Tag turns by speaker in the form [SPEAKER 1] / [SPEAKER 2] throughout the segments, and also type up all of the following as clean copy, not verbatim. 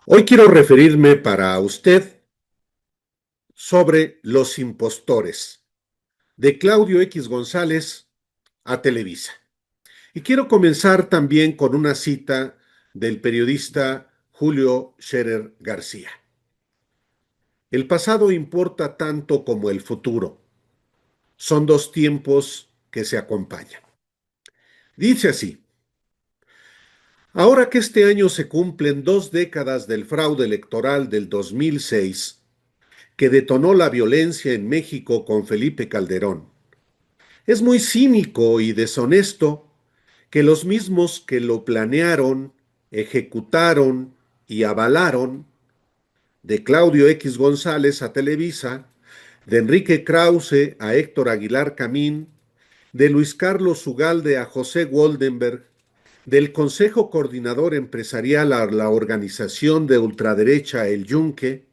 [SPEAKER 1] Hoy quiero referirme para usted sobre Los impostores, de Claudio X González a Televisa. Y quiero comenzar también con una cita del periodista Julio Scherer García. El pasado importa tanto como el futuro. Son dos tiempos que se acompañan. Dice así: ahora que este año se cumplen 2 décadas del fraude electoral del 2006, que detonó la violencia en México con Felipe Calderón, es muy cínico y deshonesto que los mismos que lo planearon, ejecutaron y avalaron, de Claudio X González a Televisa, de Enrique Krause a Héctor Aguilar Camín, de Luis Carlos Ugalde a José Woldenberg, del Consejo Coordinador Empresarial a la organización de ultraderecha El Yunque,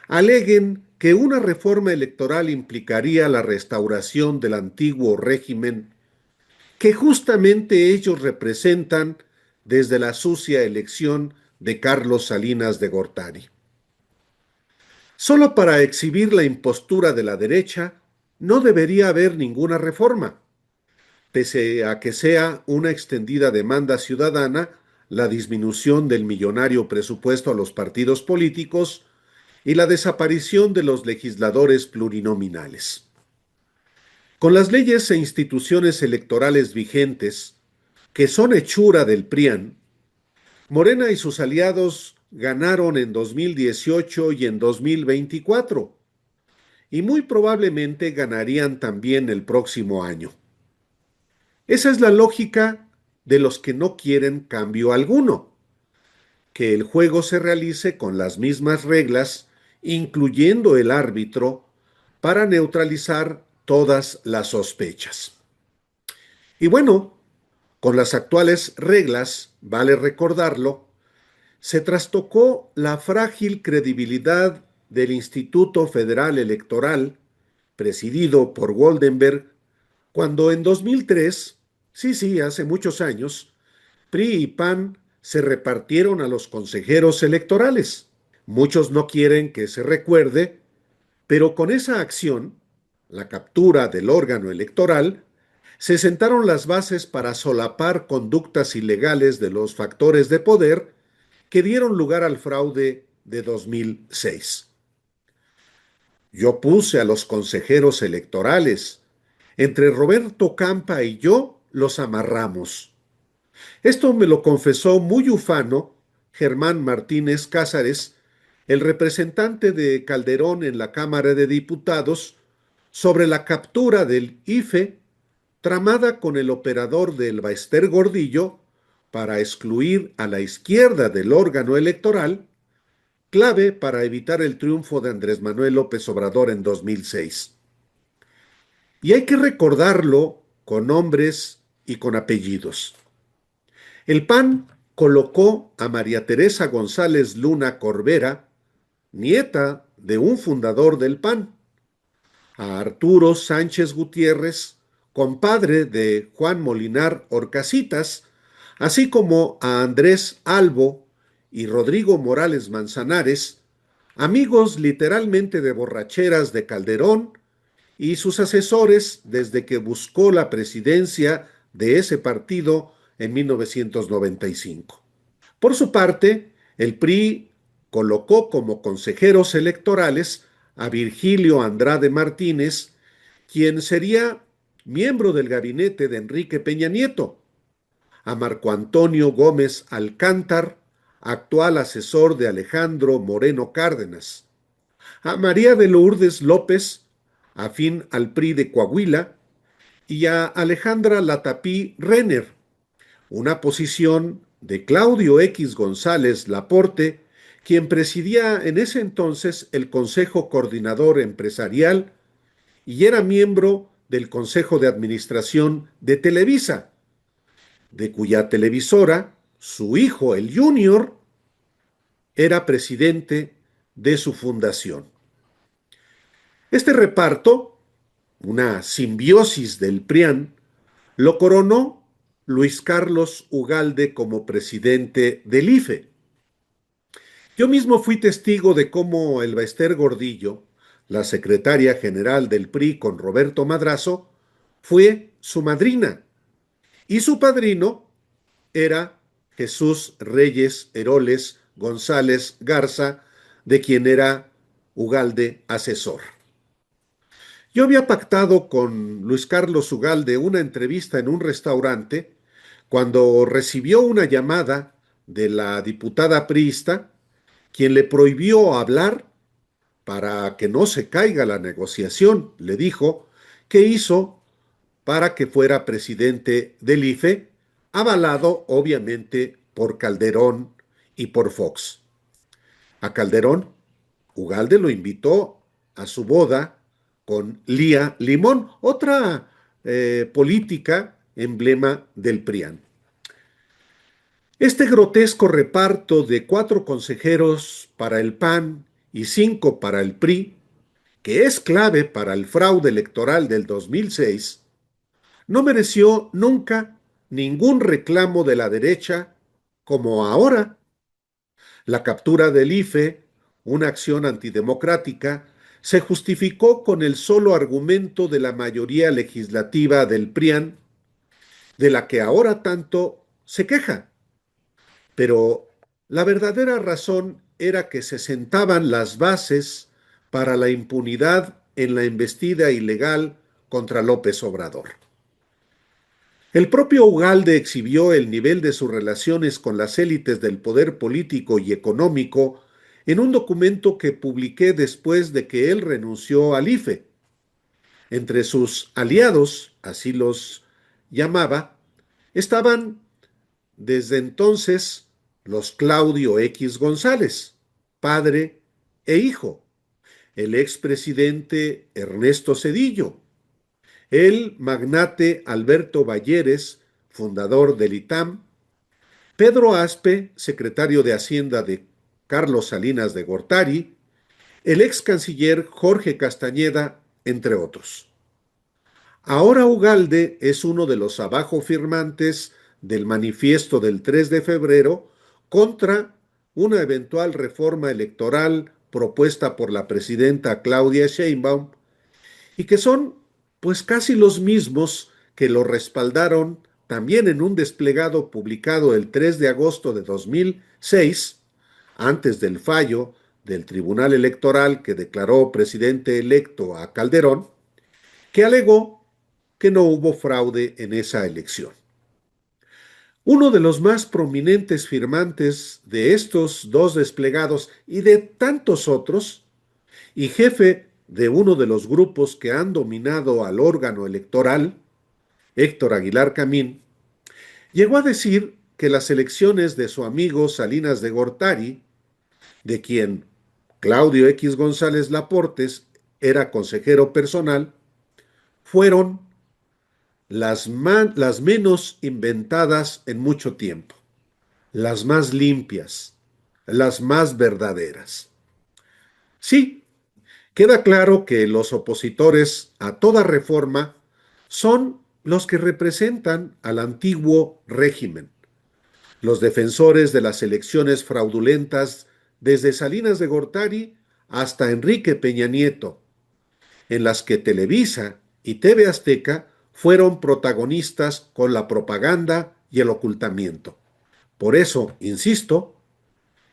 [SPEAKER 1] aleguen que una reforma electoral implicaría la restauración del antiguo régimen que justamente ellos representan desde la sucia elección de Carlos Salinas de Gortari. Solo para exhibir la impostura de la derecha, no debería haber ninguna reforma, pese a que sea una extendida demanda ciudadana la disminución del millonario presupuesto a los partidos políticos y la desaparición de los legisladores plurinominales. Con las leyes e instituciones electorales vigentes, que son hechura del PRIAN, Morena y sus aliados ganaron en 2018 y en 2024, y muy probablemente ganarían también el próximo año. Esa es la lógica de los que no quieren cambio alguno, que el juego se realice con las mismas reglas, incluyendo el árbitro, para neutralizar todas las sospechas. Y bueno, con las actuales reglas, vale recordarlo, se trastocó la frágil credibilidad del Instituto Federal Electoral, presidido por Woldenberg, cuando en 2003, sí, hace muchos años, PRI y PAN se repartieron a los consejeros electorales. Muchos no quieren que se recuerde, pero con esa acción, la captura del órgano electoral, se sentaron las bases para solapar conductas ilegales de los factores de poder que dieron lugar al fraude de 2006. Yo puse a los consejeros electorales. Entre Roberto Campa y yo los amarramos. Esto me lo confesó muy ufano Germán Martínez Cázares, el representante de Calderón en la Cámara de Diputados, sobre la captura del IFE tramada con el operador del Baester Gordillo para excluir a la izquierda del órgano electoral, clave para evitar el triunfo de Andrés Manuel López Obrador en 2006. Y hay que recordarlo con nombres y con apellidos. El PAN colocó a María Teresa González Luna Corbera, nieta de un fundador del PAN, a Arturo Sánchez Gutiérrez, compadre de Juan Molinar Orcasitas, así como a Andrés Albo y Rodrigo Morales Manzanares, amigos literalmente de borracheras de Calderón y sus asesores desde que buscó la presidencia de ese partido en 1995. Por su parte, el PRI colocó como consejeros electorales a Virgilio Andrade Martínez, quien sería miembro del gabinete de Enrique Peña Nieto, a Marco Antonio Gómez Alcántar, actual asesor de Alejandro Moreno Cárdenas, a María de Lourdes López, afín al PRI de Coahuila, y a Alejandra Latapí Renner, una posición de Claudio X González Laporte, quien presidía en ese entonces el Consejo Coordinador Empresarial y era miembro del Consejo de Administración de Televisa, de cuya televisora su hijo, el Junior, era presidente de su fundación. Este reparto, una simbiosis del PRIAN, lo coronó Luis Carlos Ugalde como presidente del IFE. Yo mismo fui testigo de cómo Elba Ester Gordillo, la secretaria general del PRI con Roberto Madrazo, fue su madrina y su padrino era Jesús Reyes Heroles González Garza, de quien era Ugalde asesor. Yo había pactado con Luis Carlos Ugalde una entrevista en un restaurante cuando recibió una llamada de la diputada priista, quien le prohibió hablar para que no se caiga la negociación. Le dijo que hizo para que fuera presidente del IFE, avalado obviamente por Calderón y por Fox. A Calderón, Ugalde lo invitó a su boda con Lía Limón, otra política emblema del PRIAN. Este grotesco reparto de 4 consejeros para el PAN y 5 para el PRI, que es clave para el fraude electoral del 2006, no mereció nunca ningún reclamo de la derecha como ahora. La captura del IFE, una acción antidemocrática, se justificó con el solo argumento de la mayoría legislativa del PRIAN, de la que ahora tanto se queja. Pero la verdadera razón era que se sentaban las bases para la impunidad en la embestida ilegal contra López Obrador. El propio Ugalde exhibió el nivel de sus relaciones con las élites del poder político y económico en un documento que publiqué después de que él renunció al IFE. Entre sus aliados, así los llamaba, estaban desde entonces los Claudio X González, padre e hijo, el expresidente Ernesto Zedillo, el magnate Alberto Balleres, fundador del ITAM, Pedro Aspe, secretario de Hacienda de Carlos Salinas de Gortari, el ex canciller Jorge Castañeda, entre otros. Ahora Ugalde es uno de los abajo firmantes del manifiesto del 3 de febrero contra una eventual reforma electoral propuesta por la presidenta Claudia Sheinbaum y que son pues casi los mismos que lo respaldaron también en un desplegado publicado el 3 de agosto de 2006, antes del fallo del Tribunal Electoral que declaró presidente electo a Calderón, que alegó que no hubo fraude en esa elección. Uno de los más prominentes firmantes de estos dos desplegados y de tantos otros, y jefe de uno de los grupos que han dominado al órgano electoral, Héctor Aguilar Camín, llegó a decir que las elecciones de su amigo Salinas de Gortari, de quien Claudio X González Laportes era consejero personal, fueron las menos inventadas en mucho tiempo, las más limpias, las más verdaderas. Sí, queda claro que los opositores a toda reforma son los que representan al antiguo régimen, los defensores de las elecciones fraudulentas desde Salinas de Gortari hasta Enrique Peña Nieto, en las que Televisa y TV Azteca fueron protagonistas con la propaganda y el ocultamiento. Por eso, insisto,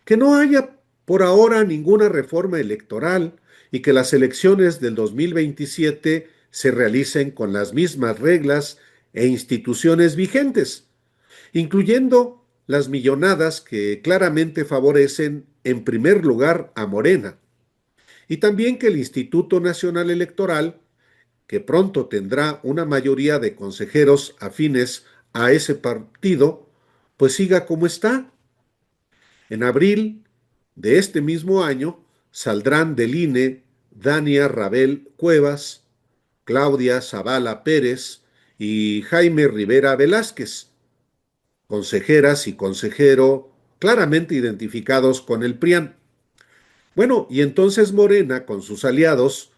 [SPEAKER 1] que no haya por ahora ninguna reforma electoral y que las elecciones del 2027 se realicen con las mismas reglas e instituciones vigentes, incluyendo las millonadas que claramente favorecen en primer lugar a Morena, y también que el Instituto Nacional Electoral, que pronto tendrá una mayoría de consejeros afines a ese partido, pues siga como está. En abril de este mismo año saldrán del INE Dania Rabel Cuevas, Claudia Zavala Pérez y Jaime Rivera Velázquez, consejeras y consejero claramente identificados con el PRIAN. Bueno, y entonces Morena, con sus aliados,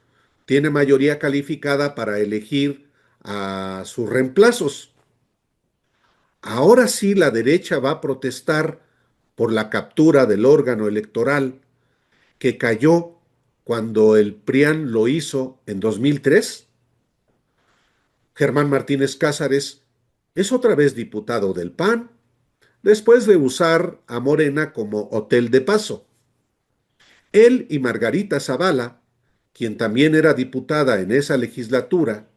[SPEAKER 1] tiene mayoría calificada para elegir a sus reemplazos. Ahora sí la derecha va a protestar por la captura del órgano electoral que cayó cuando el PRIAN lo hizo en 2003? Germán Martínez Cázares es otra vez diputado del PAN, después de usar a Morena como hotel de paso. Él y Margarita Zavala, quien también era diputada en esa legislatura,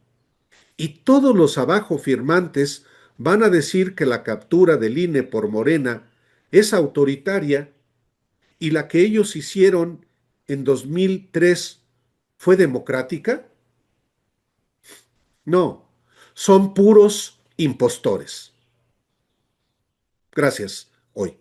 [SPEAKER 1] y todos los abajo firmantes van a decir que la captura del INE por Morena es autoritaria y la que ellos hicieron en 2003 fue democrática. No, son puros impostores. Gracias. Hoy.